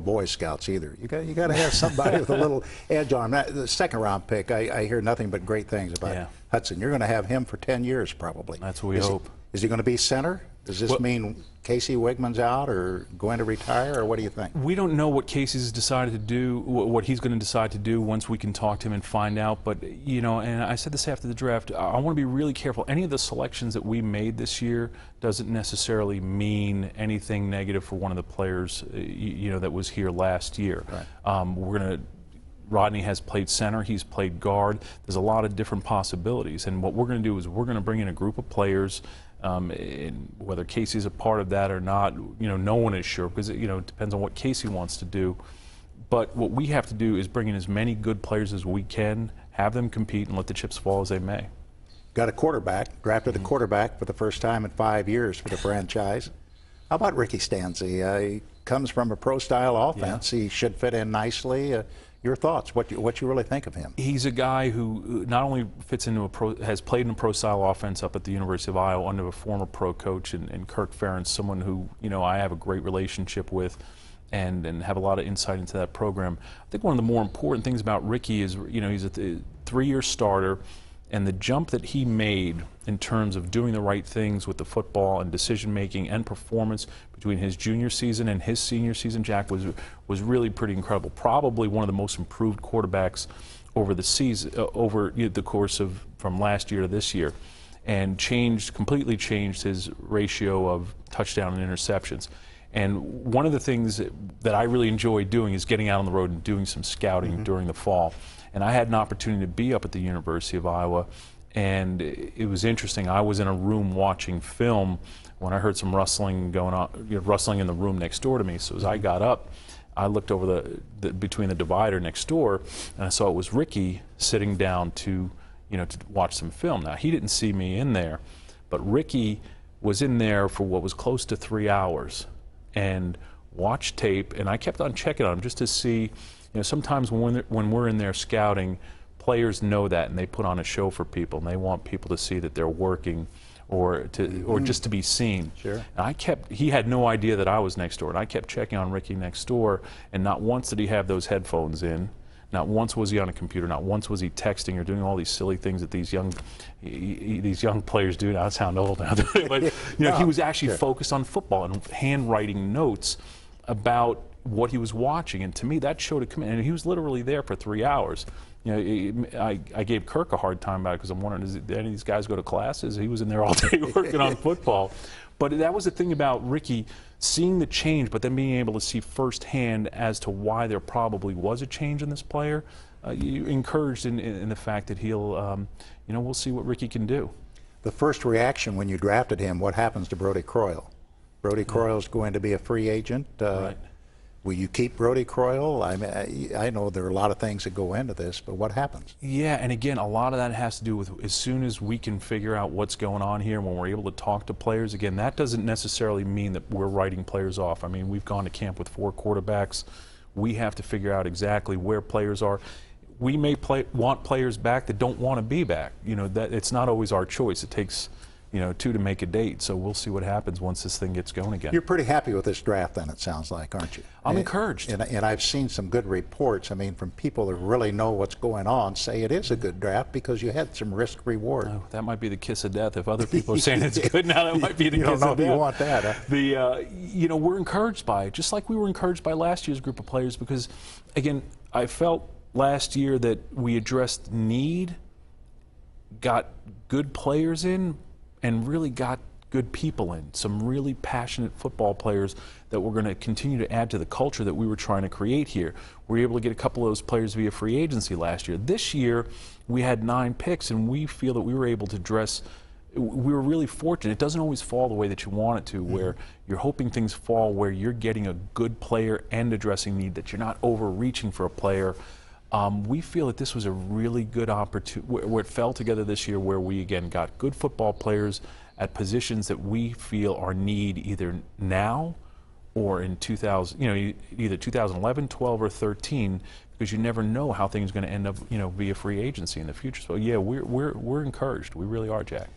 Boy Scouts either. You got to have somebody with a little edge on him. The second round pick, I hear nothing but great things about Hudson. You're going to have him for 10 years probably. That's what we hope. Is he going to be center? Does this mean Casey Whitman's out or going to retire, or what do you think? We don't know what Casey's decided to do, what he's going to decide to do once we can talk to him and find out. But, you know, and I said this after the draft, I want to be really careful. Any of the selections that we made this year doesn't necessarily mean anything negative for one of the players, you know, that was here last year. Right. We're going to Rodney has played center, he's played guard. There's a lot of different possibilities. And what we're going to do is we're going to bring in a group of players, and whether Casey's a part of that or not, you know, no one is sure, because you know, it depends on what Casey wants to do. But what we have to do is bring in as many good players as we can, have them compete, and let the chips fall as they may. Got a quarterback, drafted a quarterback for the first time in 5 years for the franchise. How about Ricky Stanzi? He comes from a pro-style offense. He should fit in nicely. Your thoughts? What you really think of him? He's a guy who not only fits into has played in a pro-style offense up at the University of Iowa under a former pro coach and Kirk Ferentz, someone who, you know, I have a great relationship with, and have a lot of insight into that program. I think one of the more important things about Ricky is, you know, he's a 3-year starter, and the jump that he made in terms of doing the right things with the football and decision-making and performance between his junior season and his senior season, Jack, was really pretty incredible. Probably one of the most improved quarterbacks over the season, over the course of from last year to this year, and completely changed his ratio of touchdown and interceptions. And one of the things that I really enjoy doing is getting out on the road and doing some scouting during the fall. And I had an opportunity to be up at the University of Iowa, and it was interesting. I was in a room watching film when I heard some rustling going on, you know, rustling in the room next door to me. So as I got up, I looked over between the divider next door, and I saw it was Ricky sitting down to watch some film. Now, he didn't see me in there, but Ricky was in there for what was close to 3 hours and watched tape, and I kept on checking on him just to see. You know, sometimes when we're in there scouting, players know that, and they put on a show for people, and they want people to see that they're working, or just to be seen. Sure. And he had no idea that I was next door, and I kept checking on Ricky next door, and not once did he have those headphones in. Not once was he on a computer. Not once was he texting or doing all these silly things that these young players do. Now I sound old now, but you know, he was actually focused on football and handwriting notes about what he was watching, and to me that showed a commitment. And he was literally there for 3 hours. You know, I gave Kirk a hard time about it because I'm wondering, do any of these guys go to classes? He was in there all day working on football. But that was the thing about Ricky, seeing the change, but then being able to see firsthand as to why there probably was a change in this player. You encouraged in the fact that he'll, you know, we'll see what Ricky can do. The first reaction when you drafted him, what happens to Brodie Croyle? Brodie Croyle is going to be a free agent. Right. Will you keep Brodie Croyle? I mean, I know there are a lot of things that go into this, but what happens? Yeah, and again, a lot of that has to do with as soon as we can figure out what's going on here, when we're able to talk to players. Again, that doesn't necessarily mean that we're writing players off. I mean, we've gone to camp with 4 quarterbacks. We have to figure out exactly where players are. We may want players back that don't want to be back. You know, that it's not always our choice. It takes, you know, 2 to make a date. So we'll see what happens once this thing gets going again. You're pretty happy with this draft then, it sounds like, aren't you? I'm encouraged. And I've seen some good reports, I mean, from people that really know what's going on, say it is a good draft because you had some risk reward. Oh, that might be the kiss of death. If other people are saying it's good now, that might be the kiss of death. You don't know if you want that, huh? You know, we're encouraged by it, just like we were encouraged by last year's group of players, because, again, I felt last year that we addressed need, got good players in, and really got good people in, some really passionate football players that we're going to continue to add to the culture that we were trying to create here. We were able to get a couple of those players via free agency last year. This year, we had 9 picks, and we feel that we were able to we were really fortunate. It doesn't always fall the way that you want it to, where you're hoping things fall where you're getting a good player and addressing need, that you're not overreaching for a player. We feel that this was a really good opportunity, where it fell together this year, where we again got good football players at positions that we feel are need either now or in 2000, you know, either 2011, 12, or 13, because you never know how things are going to end up, you know, via free agency in the future. So yeah, we're encouraged. We really are, Jack.